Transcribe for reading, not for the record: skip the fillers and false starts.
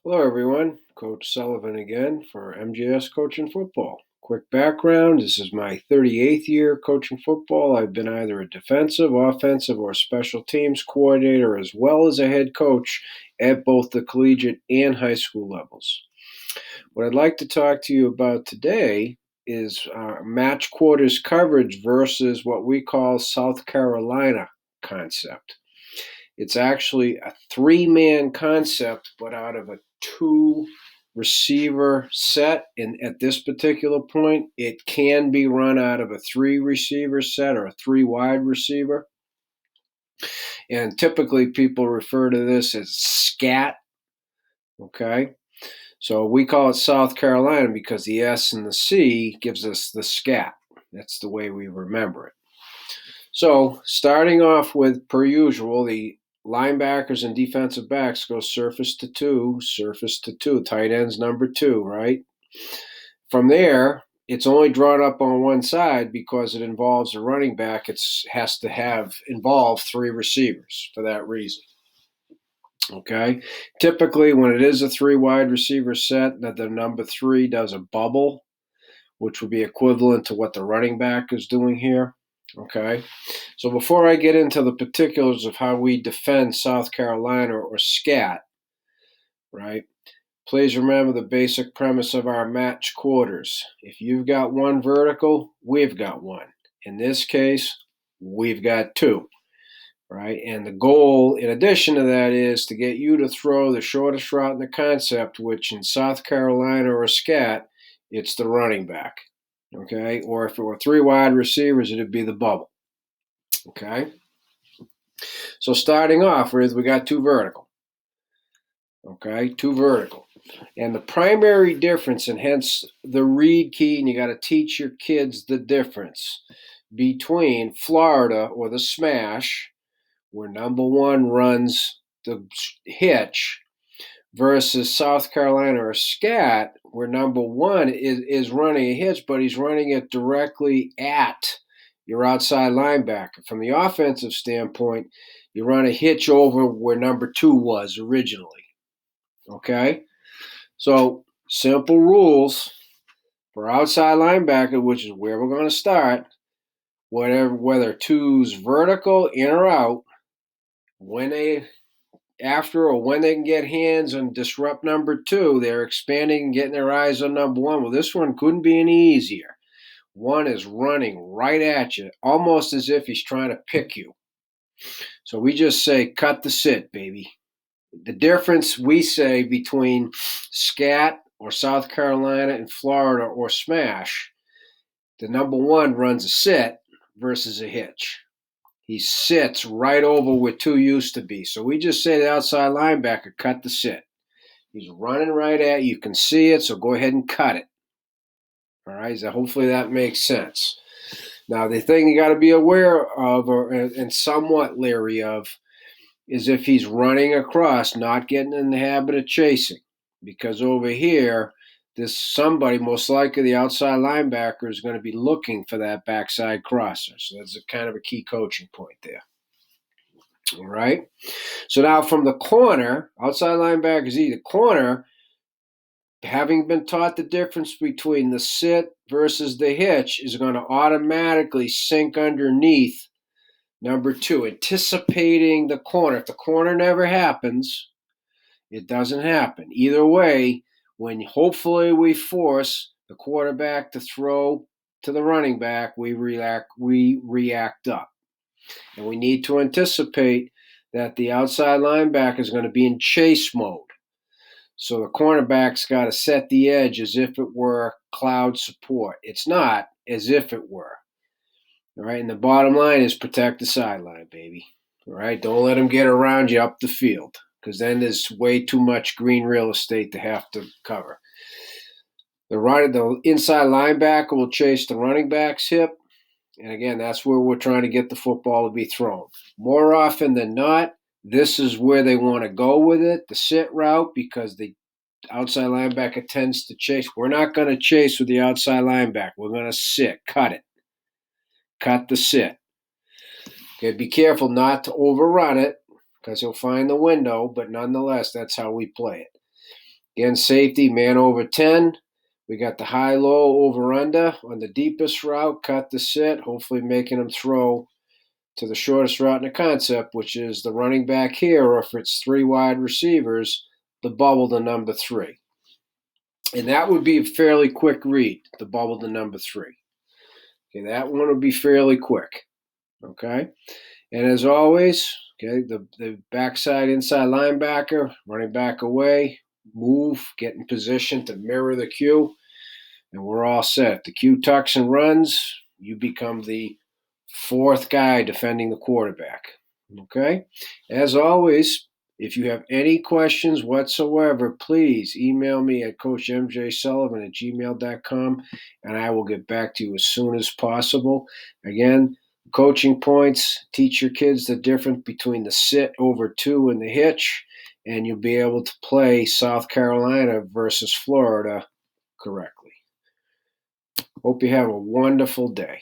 Hello, everyone. Coach Sullivan again for MJS Coaching Football. Quick background, this is my 38th year coaching football. I've been either a defensive, offensive, or special teams coordinator, as well as a head coach at both the collegiate and high school levels. What I'd like to talk to you about today is match quarters coverage versus what we call South Carolina concept. It's actually a three-man concept, but out of a two receiver set. And at this particular point, it can be run out of a three receiver set or a three wide receiver. And typically people refer to this as scat. Okay. So we call it South Carolina because the S and the C gives us the scat. That's the way we remember it. So starting off with, per usual, the linebackers and defensive backs go surface to two, tight ends number two, right? From there, it's only drawn up on one side because it involves a running back. It has to involve three receivers for that reason. Okay. Typically, when it is a three wide receiver set, that the number three does a bubble, which would be equivalent to what the running back is doing here. Okay. So before I get into the particulars of how we defend South Carolina or SCAT, right, please remember the basic premise of our match quarters. If you've got one vertical, we've got one. In this case, we've got two, right? And the goal, in addition to that, is to get you to throw the shortest route in the concept, which in South Carolina or SCAT, it's the running back, okay? Or if it were three wide receivers, it'd be the bubble, okay? So starting off with, we got two vertical, okay? Two vertical. And the primary difference, and hence the read key, and you got to teach your kids the difference between Florida or the smash, where number one runs the hitch, versus South Carolina or scat, where number one is running a hitch, but he's running it directly at your outside linebacker. From the offensive standpoint, you run a hitch over where number two was originally. Okay? So, simple rules for outside linebacker, which is where we're going to start. Whether two's vertical, in or out, when they can get hands and disrupt number two, they're expanding and getting their eyes on number one. Well, this one couldn't be any easier. One is running right at you, almost as if he's trying to pick you. So we just say, cut the sit, baby. The difference, we say, between scat or South Carolina and Florida or smash, the number one runs a sit versus a hitch. He sits right over where two used to be. So we just say the outside linebacker, cut the sit. He's running right at you. You can see it, so go ahead and cut it. All right, so hopefully that makes sense. Now, the thing you got to be aware of and somewhat leery of is if he's running across, not getting in the habit of chasing. Because over here, this somebody, most likely the outside linebacker, is going to be looking for that backside crosser. So that's a kind of a key coaching point there. All right. So now from the corner, outside linebacker is the corner, having been taught the difference between the sit versus the hitch, is going to automatically sink underneath number two, anticipating the corner. If the corner never happens, it doesn't happen. Either way, when hopefully we force the quarterback to throw to the running back, we react up. And we need to anticipate that the outside linebacker is going to be in chase mode. So the cornerback's got to set the edge as if it were cloud support. It's not, as if it were. All right, and the bottom line is protect the sideline, baby. All right, don't let them get around you up the field, because then there's way too much green real estate to have to cover. The inside linebacker will chase the running back's hip, and again, that's where we're trying to get the football to be thrown. More often than not, this is where they want to go with it, the sit route, because the outside linebacker tends to chase. We're not going to chase with the outside linebacker. We're going to sit, cut it. Cut the sit. Okay, be careful not to overrun it because he'll find the window, but nonetheless, that's how we play it. Again, safety, man over 10. We got the high-low over-under on the deepest route, cut the sit, hopefully making them throw to the shortest route in the concept, which is the running back here, or if it's three wide receivers, the bubble to number 3. And that would be a fairly quick read, the bubble to number 3. Okay, that one would be fairly quick. Okay? And as always, okay, the backside inside linebacker, running back away, move, get in position to mirror the cue, and we're all set. The cue tucks and runs, you become the fourth guy defending the quarterback. Okay? As always, if you have any questions whatsoever, please email me at coachmjsullivan@gmail.com, and I will get back to you as soon as possible. Again, coaching points, teach your kids the difference between the sit over 2 and the hitch, and you'll be able to play South Carolina versus Florida correctly. Hope you have a wonderful day.